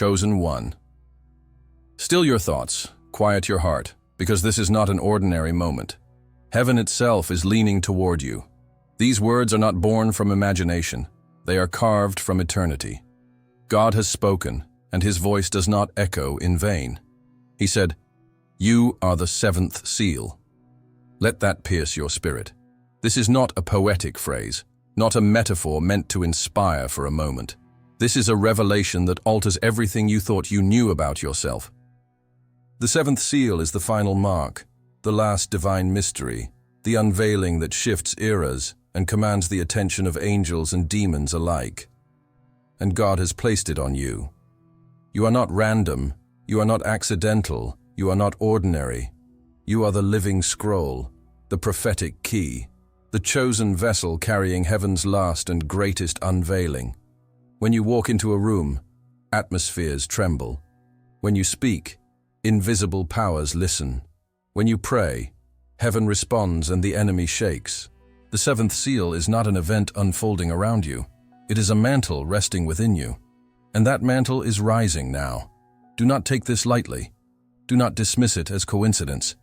Chosen one. Still your thoughts, quiet your heart, because this is not an ordinary moment. Heaven itself is leaning toward you. These words are not born from imagination. They are carved from eternity. God has spoken, and his voice does not echo in vain. He said, "You are the seventh seal." Let that pierce your spirit. This is not a poetic phrase, not a metaphor meant to inspire for a moment. This is a revelation that alters everything you thought you knew about yourself. The seventh seal is the final mark, the last divine mystery, the unveiling that shifts eras and commands the attention of angels and demons alike. And God has placed it on you. You are not random, you are not accidental, you are not ordinary. You are the living scroll, the prophetic key, the chosen vessel carrying heaven's last and greatest unveiling. When you walk into a room, atmospheres tremble. When you speak, invisible powers listen. When you pray, heaven responds and the enemy shakes. The seventh seal is not an event unfolding around you. It is a mantle resting within you. And that mantle is rising now. Do not take this lightly. Do not dismiss it as coincidence.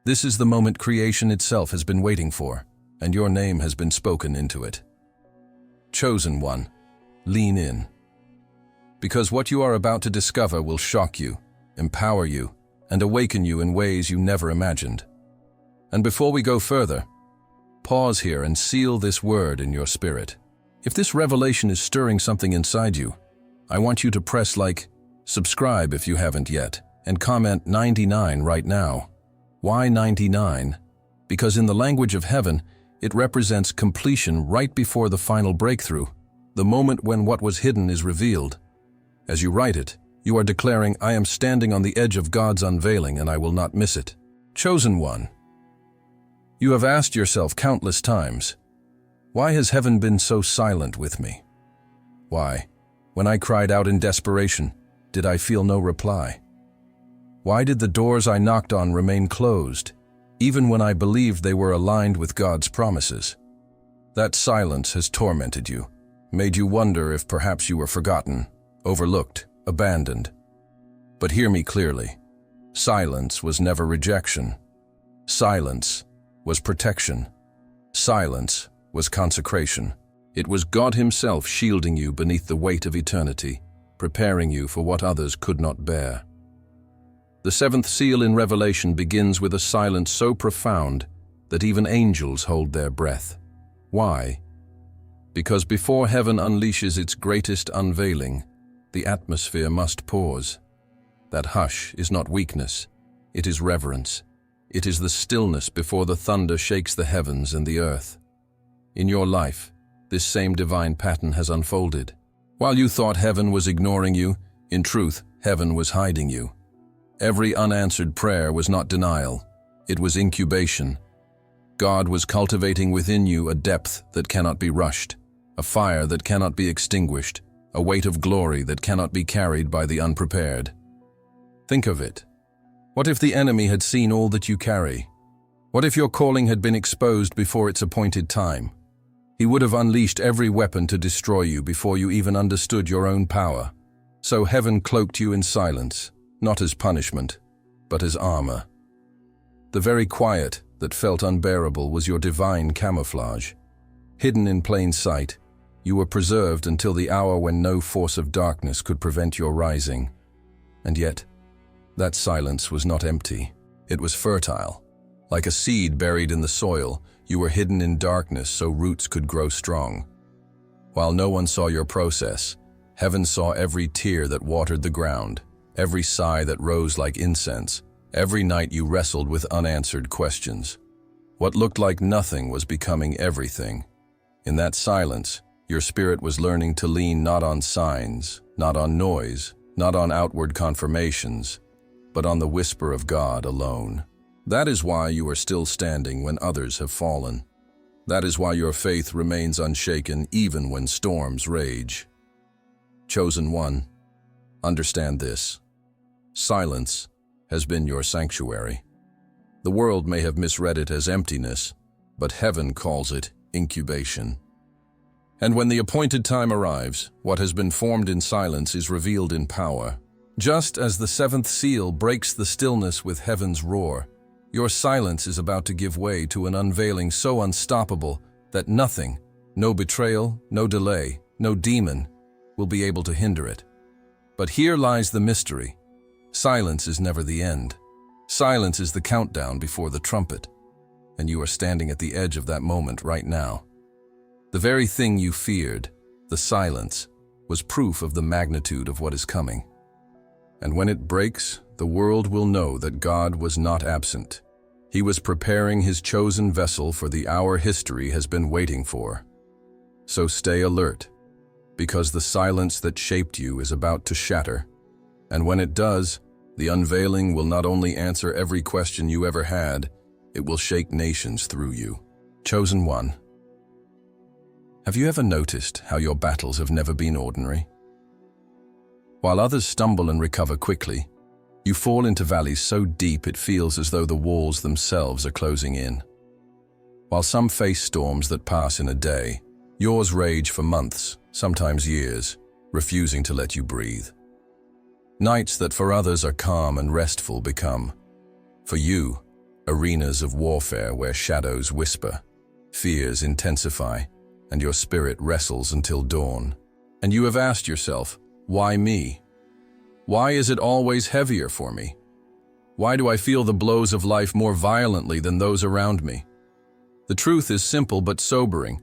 This is the moment creation itself has been waiting for, and your name has been spoken into it. Chosen one, lean in. Because what you are about to discover will shock you, empower you, and awaken you in ways you never imagined. And before we go further, pause here and seal this word in your spirit. If this revelation is stirring something inside you, I want you to press like, subscribe if you haven't yet, and comment 99 right now. Why 99? Because in the language of heaven, it represents completion right before the final breakthrough, the moment when what was hidden is revealed. As you write it, you are declaring, I am standing on the edge of God's unveiling and I will not miss it. Chosen one. You have asked yourself countless times, why has heaven been so silent with me? Why, when I cried out in desperation, did I feel no reply? Why did the doors I knocked on remain closed, even when I believed they were aligned with God's promises? That silence has tormented you, made you wonder if perhaps you were forgotten, overlooked, abandoned. But hear me clearly. Silence was never rejection. Silence was protection. Silence was consecration. It was God Himself shielding you beneath the weight of eternity, preparing you for what others could not bear. The seventh seal in Revelation begins with a silence so profound that even angels hold their breath. Why? Because before heaven unleashes its greatest unveiling, the atmosphere must pause. That hush is not weakness, it is reverence. It is the stillness before the thunder shakes the heavens and the earth. In your life, this same divine pattern has unfolded. While you thought heaven was ignoring you, in truth, heaven was hiding you. Every unanswered prayer was not denial, it was incubation. God was cultivating within you a depth that cannot be rushed, a fire that cannot be extinguished, a weight of glory that cannot be carried by the unprepared. Think of it. What if the enemy had seen all that you carry? What if your calling had been exposed before its appointed time? He would have unleashed every weapon to destroy you before you even understood your own power. So heaven cloaked you in silence, not as punishment, but as armor. The very quiet that felt unbearable was your divine camouflage. Hidden in plain sight, you were preserved until the hour when no force of darkness could prevent your rising. And yet, that silence was not empty. It was fertile. Like a seed buried in the soil, you were hidden in darkness so roots could grow strong. While no one saw your process, heaven saw every tear that watered the ground, every sigh that rose like incense, every night you wrestled with unanswered questions. What looked like nothing was becoming everything. In that silence, your spirit was learning to lean not on signs, not on noise, not on outward confirmations, but on the whisper of God alone. That is why you are still standing when others have fallen. That is why your faith remains unshaken even when storms rage. Chosen one, understand this. Silence has been your sanctuary. The world may have misread it as emptiness, but heaven calls it incubation. And when the appointed time arrives, what has been formed in silence is revealed in power. Just as the seventh seal breaks the stillness with heaven's roar, your silence is about to give way to an unveiling so unstoppable that nothing, no betrayal, no delay, no demon, will be able to hinder it. But here lies the mystery. Silence is never the end. Silence is the countdown before the trumpet, and you are standing at the edge of that moment right now. The very thing you feared, the silence, was proof of the magnitude of what is coming. And when it breaks, the world will know that God was not absent. He was preparing his chosen vessel for the hour history has been waiting for. So stay alert, because the silence that shaped you is about to shatter. And when it does, the unveiling will not only answer every question you ever had, it will shake nations through you. Chosen one. Have you ever noticed how your battles have never been ordinary? While others stumble and recover quickly, you fall into valleys so deep it feels as though the walls themselves are closing in. While some face storms that pass in a day, yours rage for months, sometimes years, refusing to let you breathe. Nights that for others are calm and restful become, for you, arenas of warfare where shadows whisper, fears intensify, and your spirit wrestles until dawn. And you have asked yourself, why me? Why is it always heavier for me? Why do I feel the blows of life more violently than those around me? The truth is simple but sobering.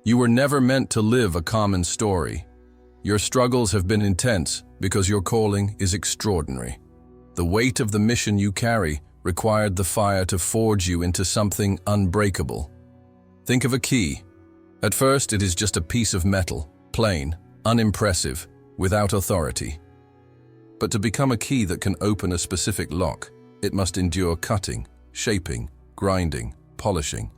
You were never meant to live a common story. Your struggles have been intense because your calling is extraordinary. The weight of the mission you carry required the fire to forge you into something unbreakable. Think of a key. At first, it is just a piece of metal, plain, unimpressive, without authority. But to become a key that can open a specific lock, it must endure cutting, shaping, grinding, polishing.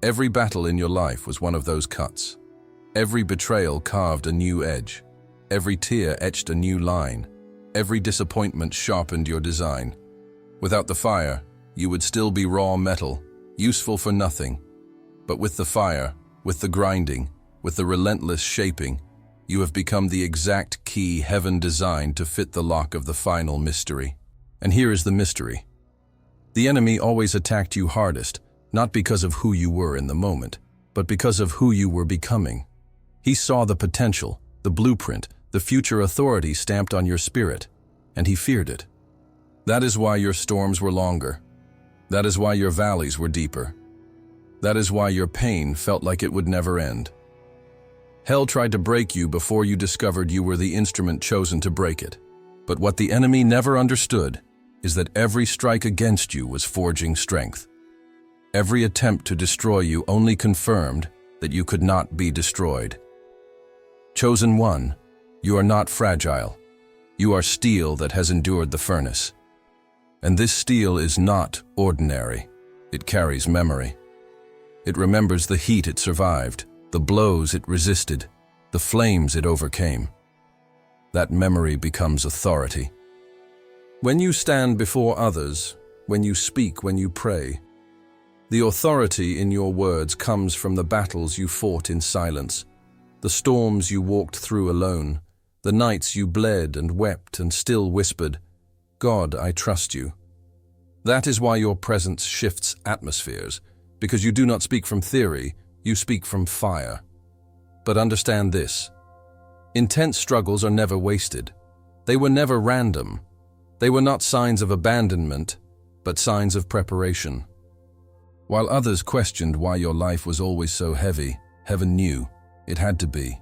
Every battle in your life was one of those cuts. Every betrayal carved a new edge. Every tear etched a new line. Every disappointment sharpened your design. Without the fire, you would still be raw metal, useful for nothing. But with the fire, with the grinding, with the relentless shaping, you have become the exact key heaven designed to fit the lock of the final mystery. And here is the mystery. The enemy always attacked you hardest, not because of who you were in the moment, but because of who you were becoming. He saw the potential, the blueprint, the future authority stamped on your spirit, and he feared it. That is why your storms were longer. That is why your valleys were deeper. That is why your pain felt like it would never end. Hell tried to break you before you discovered you were the instrument chosen to break it. But what the enemy never understood is that every strike against you was forging strength. Every attempt to destroy you only confirmed that you could not be destroyed. Chosen one, you are not fragile. You are steel that has endured the furnace. And this steel is not ordinary. It carries memory. It remembers the heat it survived, the blows it resisted, the flames it overcame. That memory becomes authority. When you stand before others, when you speak, when you pray, the authority in your words comes from the battles you fought in silence, the storms you walked through alone, the nights you bled and wept and still whispered, God, I trust you. That is why your presence shifts atmospheres, because you do not speak from theory, you speak from fire. But understand this. Intense struggles are never wasted. They were never random. They were not signs of abandonment, but signs of preparation. While others questioned why your life was always so heavy, heaven knew it had to be.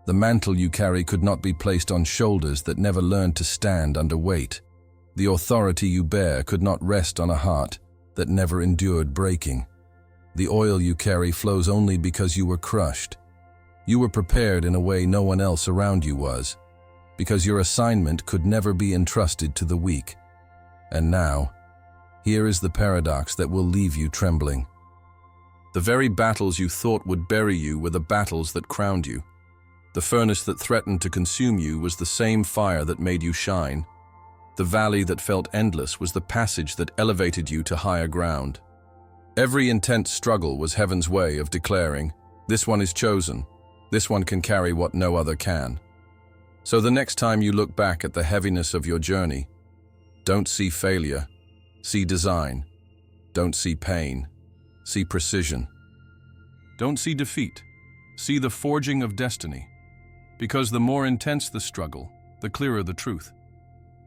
The mantle you carry could not be placed on shoulders that never learned to stand under weight. The authority you bear could not rest on a heart that never endured breaking. The oil you carry flows only because you were crushed. You were prepared in a way no one else around you was, because your assignment could never be entrusted to the weak. And now, here is the paradox that will leave you trembling. The very battles you thought would bury you were the battles that crowned you. The furnace that threatened to consume you was the same fire that made you shine. The valley that felt endless was the passage that elevated you to higher ground. Every intense struggle was heaven's way of declaring, this one is chosen. This one can carry what no other can. So the next time you look back at the heaviness of your journey, don't see failure, see design. Don't see pain, see precision. Don't see defeat, see the forging of destiny. Because the more intense the struggle, the clearer the truth.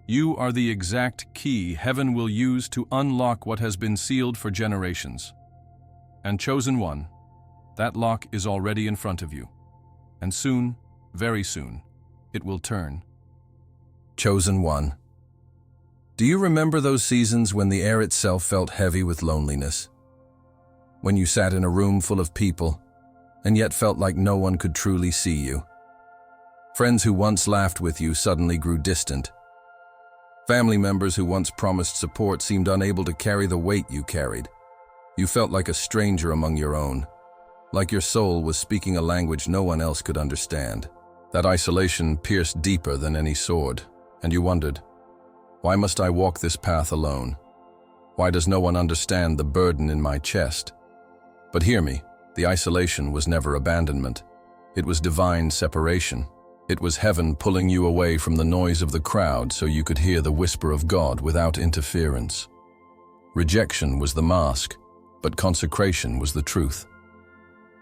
You are the exact key heaven will use to unlock what has been sealed for generations. And chosen one, that lock is already in front of you. And soon, very soon, it will turn. Chosen one. Do you remember those seasons when the air itself felt heavy with loneliness? When you sat in a room full of people, and yet felt like no one could truly see you? Friends who once laughed with you suddenly grew distant. Family members who once promised support seemed unable to carry the weight you carried. You felt like a stranger among your own, like your soul was speaking a language no one else could understand. That isolation pierced deeper than any sword, and you wondered, why must I walk this path alone? Why does no one understand the burden in my chest? But hear me, the isolation was never abandonment. It was divine separation. It was heaven pulling you away from the noise of the crowd so you could hear the whisper of God without interference. Rejection was the mask, but consecration was the truth.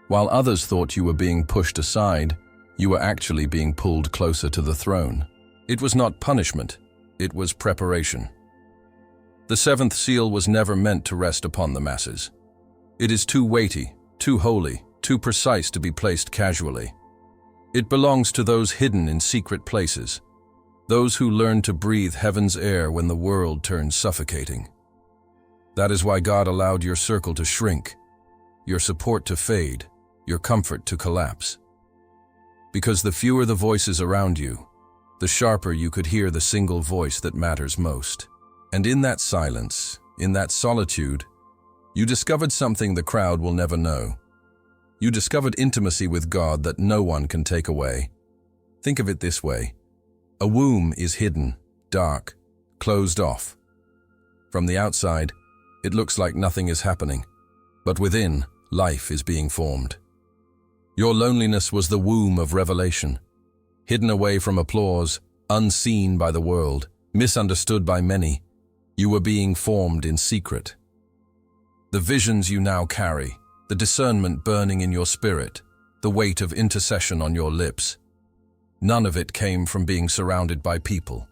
While others thought you were being pushed aside, you were actually being pulled closer to the throne. It was not punishment, it was preparation. The seventh seal was never meant to rest upon the masses. It is too weighty, too holy, too precise to be placed casually. It belongs to those hidden in secret places, those who learn to breathe heaven's air when the world turns suffocating. That is why God allowed your circle to shrink, your support to fade, your comfort to collapse. Because the fewer the voices around you, the sharper you could hear the single voice that matters most. And in that silence, in that solitude, you discovered something the crowd will never know. You discovered intimacy with God that no one can take away. Think of it this way. A womb is hidden, dark, closed off. From the outside, it looks like nothing is happening, but within, life is being formed. Your loneliness was the womb of revelation. Hidden away from applause, unseen by the world, misunderstood by many, you were being formed in secret. The visions you now carry, the discernment burning in your spirit, the weight of intercession on your lips, none of it came from being surrounded by people.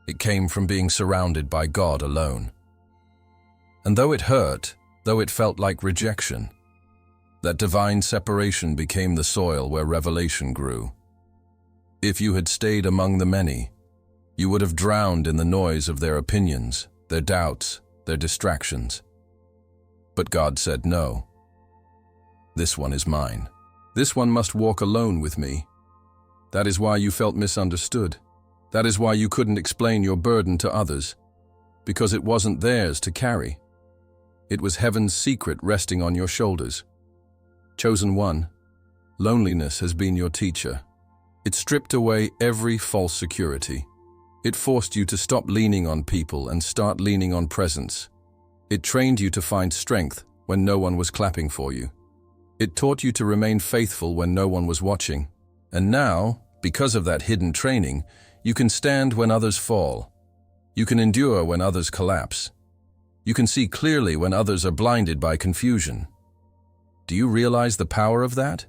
It came from being surrounded by God alone. And though it hurt, though it felt like rejection, that divine separation became the soil where revelation grew. If you had stayed among the many, you would have drowned in the noise of their opinions, their doubts, their distractions. But God said no. This one is mine. This one must walk alone with me. That is why you felt misunderstood. That is why you couldn't explain your burden to others, because it wasn't theirs to carry. It was heaven's secret resting on your shoulders. Chosen one, loneliness has been your teacher. It stripped away every false security. It forced you to stop leaning on people and start leaning on presence. It trained you to find strength when no one was clapping for you. It taught you to remain faithful when no one was watching. And now, because of that hidden training, you can stand when others fall. You can endure when others collapse. You can see clearly when others are blinded by confusion. Do you realize the power of that?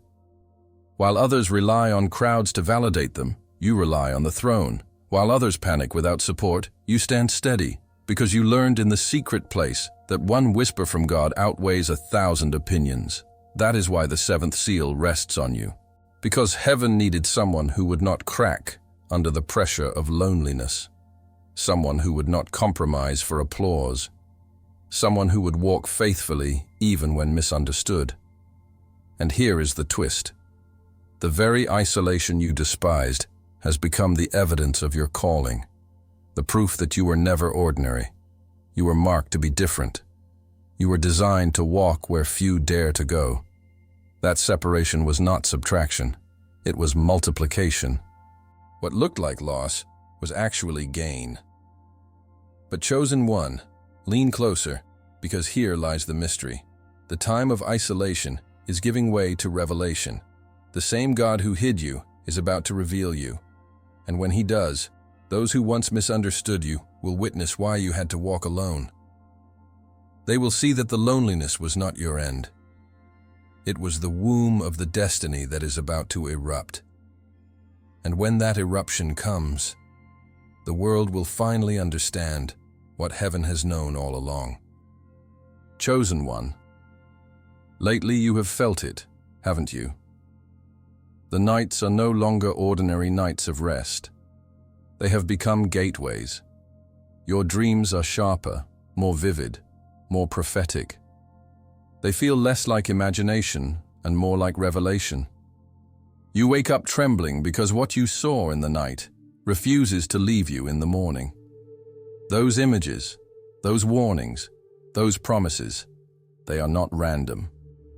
While others rely on crowds to validate them, you rely on the throne. While others panic without support, you stand steady, because you learned in the secret place that one whisper from God outweighs 1,000 opinions. That is why the seventh seal rests on you. Because heaven needed someone who would not crack under the pressure of loneliness. Someone who would not compromise for applause. Someone who would walk faithfully even when misunderstood. And here is the twist. The very isolation you despised has become the evidence of your calling, the proof that you were never ordinary. You were marked to be different. You were designed to walk where few dare to go. That separation was not subtraction, it was multiplication. What looked like loss was actually gain. But chosen one, lean closer, because here lies the mystery. The time of isolation is giving way to revelation. The same God who hid you is about to reveal you. And when he does, those who once misunderstood you will witness why you had to walk alone. They will see that the loneliness was not your end. It was the womb of the destiny that is about to erupt. And when that eruption comes, the world will finally understand what heaven has known all along. Chosen one, lately you have felt it, haven't you? The nights are no longer ordinary nights of rest. They have become gateways. Your dreams are sharper, more vivid, more prophetic. They feel less like imagination and more like revelation. You wake up trembling because what you saw in the night refuses to leave you in the morning. Those images, those warnings, those promises, they are not random.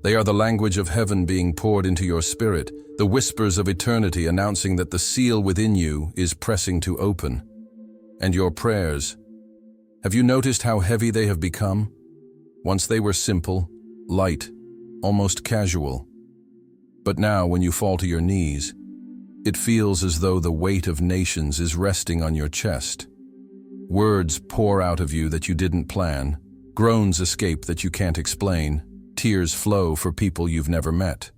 They are the language of heaven being poured into your spirit, the whispers of eternity announcing that the seal within you is pressing to open. And your prayers, have you noticed how heavy they have become? Once they were simple, light, almost casual. But now when you fall to your knees, it feels as though the weight of nations is resting on your chest. Words pour out of you that you didn't plan, groans escape that you can't explain, tears flow for people you've never met.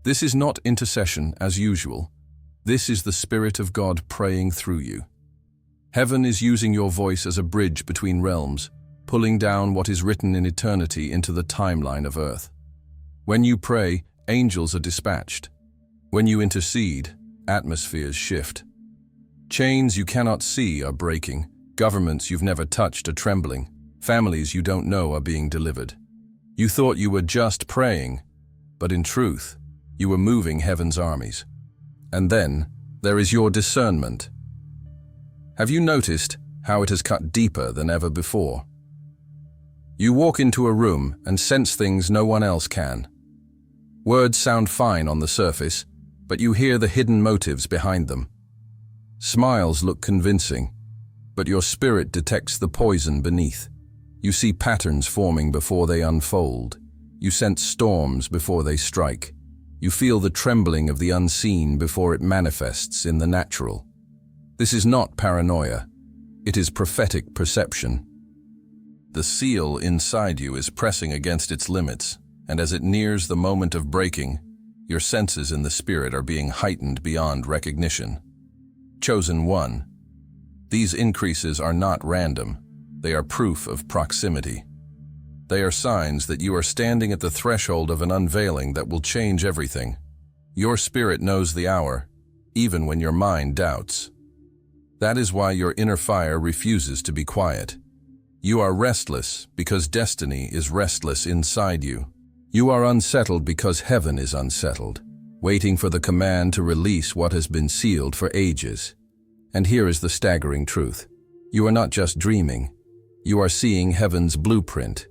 This is not intercession as usual. This is the Spirit of God praying through you. Heaven is using your voice as a bridge between realms, pulling down what is written in eternity into the timeline of earth. When you pray, angels are dispatched. When you intercede, atmospheres shift. Chains you cannot see are breaking. Governments you've never touched are trembling. Families you don't know are being delivered. You thought you were just praying, but in truth, you were moving heaven's armies. And then, there is your discernment. Have you noticed how it has cut deeper than ever before? You walk into a room and sense things no one else can. Words sound fine on the surface, but you hear the hidden motives behind them. Smiles look convincing, but your spirit detects the poison beneath. You see patterns forming before they unfold. You sense storms before they strike. You feel the trembling of the unseen before it manifests in the natural. This is not paranoia. It is prophetic perception. The seal inside you is pressing against its limits, and as it nears the moment of breaking, your senses in the spirit are being heightened beyond recognition. Chosen one, these increases are not random. They are proof of proximity. They are signs that you are standing at the threshold of an unveiling that will change everything. Your spirit knows the hour, even when your mind doubts. That is why your inner fire refuses to be quiet. You are restless because destiny is restless inside you. You are unsettled because heaven is unsettled, waiting for the command to release what has been sealed for ages. And here is the staggering truth. You are not just dreaming. You are seeing heaven's blueprint.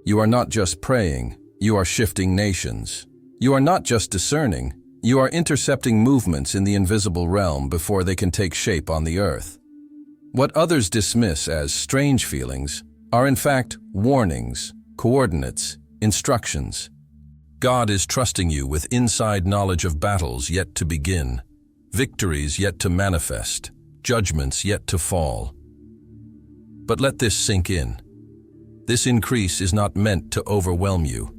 You are not just praying, you are shifting nations. You are not just discerning, you are intercepting movements in the invisible realm before they can take shape on the earth. What others dismiss as strange feelings are in fact warnings, coordinates, instructions. God is trusting you with inside knowledge of battles yet to begin, victories yet to manifest, judgments yet to fall. But let this sink in. This increase is not meant to overwhelm you.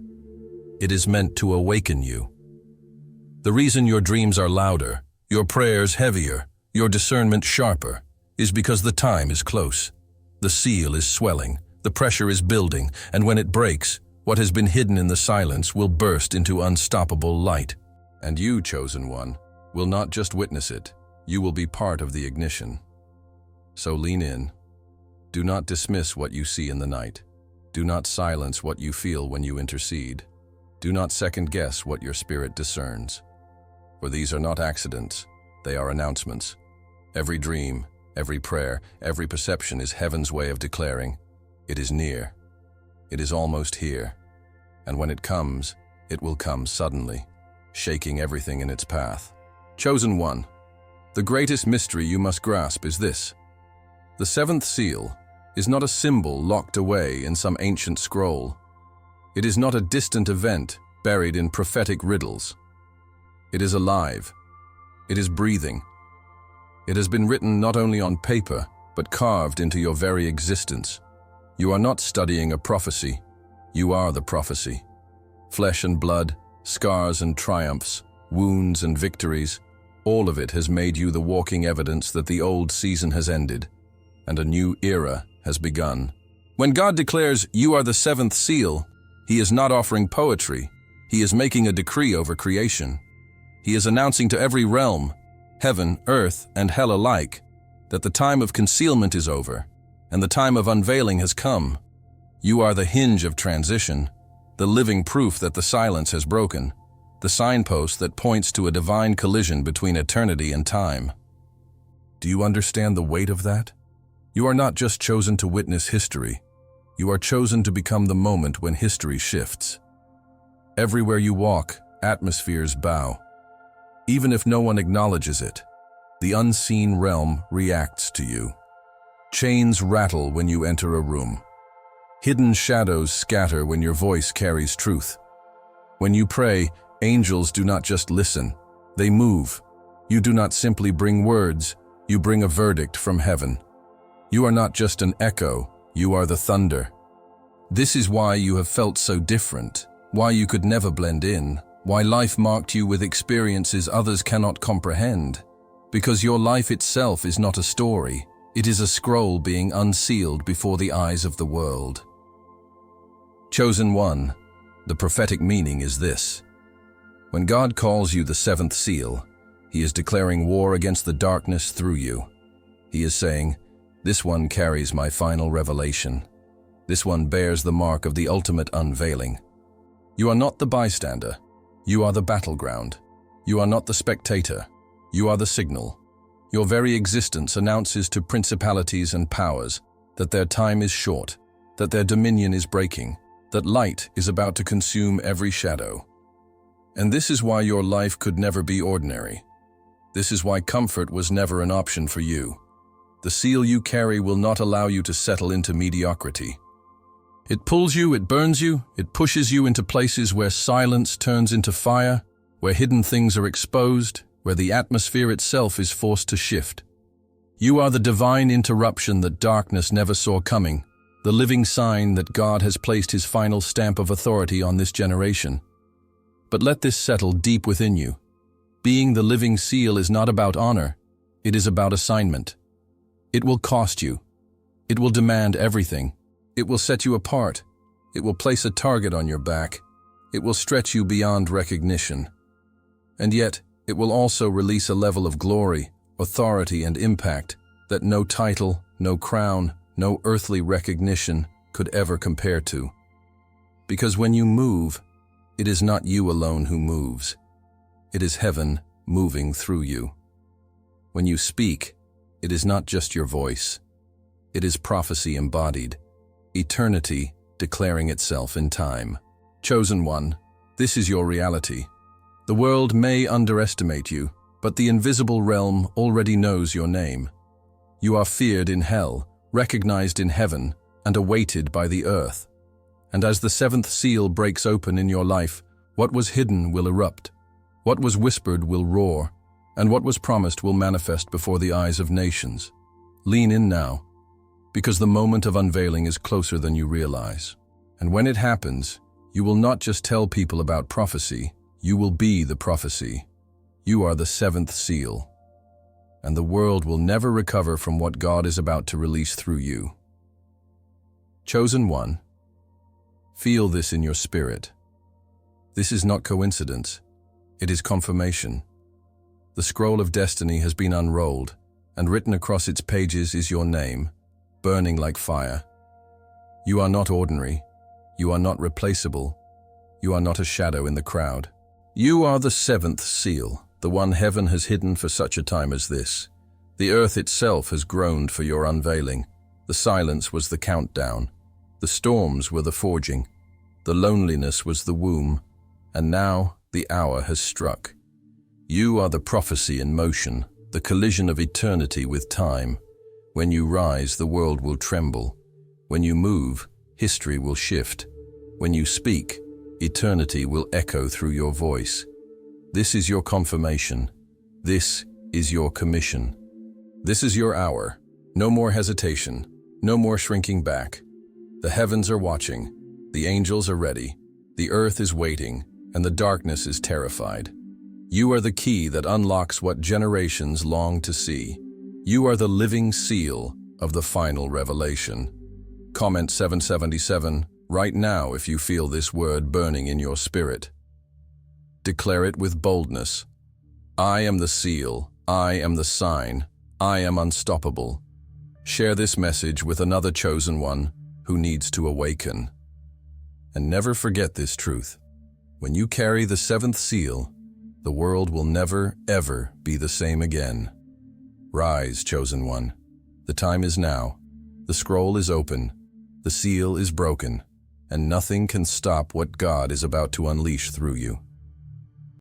It is meant to awaken you. The reason your dreams are louder, your prayers heavier, your discernment sharper, is because the time is close. The seal is swelling, the pressure is building, and when it breaks, what has been hidden in the silence will burst into unstoppable light. And you, chosen one, will not just witness it, you will be part of the ignition. So lean in. Do not dismiss what you see in the night. Do not silence what you feel when you intercede. Do not second-guess what your spirit discerns. For these are not accidents, they are announcements. Every dream, every prayer, every perception is heaven's way of declaring, it is near. It is almost here. And when it comes, it will come suddenly, shaking everything in its path. Chosen one, the greatest mystery you must grasp is this. The seventh seal is not a symbol locked away in some ancient scroll. It is not a distant event buried in prophetic riddles. It is alive. It is breathing. It has been written not only on paper, but carved into your very existence. You are not studying a prophecy. You are the prophecy. Flesh and blood, scars and triumphs, wounds and victories, all of it has made you the walking evidence that the old season has ended, and a new era has begun. When God declares, "You are the seventh seal," He is not offering poetry. He is making a decree over creation. He is announcing to every realm, heaven, earth, and hell alike, that the time of concealment is over, and the time of unveiling has come. You are the hinge of transition, the living proof that the silence has broken, the signpost that points to a divine collision between eternity and time. Do you understand the weight of that? You are not just chosen to witness history. You are chosen to become the moment when history shifts. Everywhere you walk, atmospheres bow. Even if no one acknowledges it, the unseen realm reacts to you. Chains rattle when you enter a room. Hidden shadows scatter when your voice carries truth. When you pray, angels do not just listen, they move. You do not simply bring words, you bring a verdict from heaven. You are not just an echo, you are the thunder. This is why you have felt so different, why you could never blend in, why life marked you with experiences others cannot comprehend. Because your life itself is not a story, it is a scroll being unsealed before the eyes of the world. Chosen one, the prophetic meaning is this. When God calls you the seventh seal, He is declaring war against the darkness through you. He is saying, "This one carries my final revelation. This one bears the mark of the ultimate unveiling." You are not the bystander. You are the battleground. You are not the spectator. You are the signal. Your very existence announces to principalities and powers that their time is short, that their dominion is breaking, that light is about to consume every shadow. And this is why your life could never be ordinary. This is why comfort was never an option for you. The seal you carry will not allow you to settle into mediocrity. It pulls you, it burns you, it pushes you into places where silence turns into fire, where hidden things are exposed, where the atmosphere itself is forced to shift. You are the divine interruption that darkness never saw coming, the living sign that God has placed His final stamp of authority on this generation. But let this settle deep within you. Being the living seal is not about honor, it is about assignment. It will cost you. It will demand everything. It will set you apart. It will place a target on your back. It will stretch you beyond recognition. And yet, it will also release a level of glory, authority, and impact that no title, no crown, no earthly recognition could ever compare to. Because when you move, it is not you alone who moves. It is heaven moving through you. When you speak, it is not just your voice. It is prophecy embodied, eternity declaring itself in time. Chosen one, this is your reality. The world may underestimate you, but the invisible realm already knows your name. You are feared in hell, recognized in heaven, and awaited by the earth. And as the seventh seal breaks open in your life, what was hidden will erupt, what was whispered will roar, and what was promised will manifest before the eyes of nations. Lean in now, because the moment of unveiling is closer than you realize. And when it happens, you will not just tell people about prophecy, you will be the prophecy. You are the seventh seal, and the world will never recover from what God is about to release through you. Chosen one, feel this in your spirit. This is not coincidence, it is confirmation. The scroll of destiny has been unrolled, and written across its pages is your name, burning like fire. You are not ordinary, you are not replaceable, you are not a shadow in the crowd. You are the seventh seal, the one heaven has hidden for such a time as this. The earth itself has groaned for your unveiling. The silence was the countdown. The storms were the forging. The loneliness was the womb. And now the hour has struck. You are the prophecy in motion, the collision of eternity with time. When you rise, the world will tremble. When you move, history will shift. When you speak, eternity will echo through your voice. This is your confirmation. This is your commission. This is your hour. No more hesitation. No more shrinking back. The heavens are watching. The angels are ready. The earth is waiting, and the darkness is terrified. You are the key that unlocks what generations long to see. You are the living seal of the final revelation. Comment 777 right now if you feel this word burning in your spirit. Declare it with boldness. I am the seal. I am the sign. I am unstoppable. Share this message with another chosen one who needs to awaken. And never forget this truth. When you carry the seventh seal, the world will never, ever be the same again. Rise, chosen one. The time is now. The scroll is open. The seal is broken. And nothing can stop what God is about to unleash through you.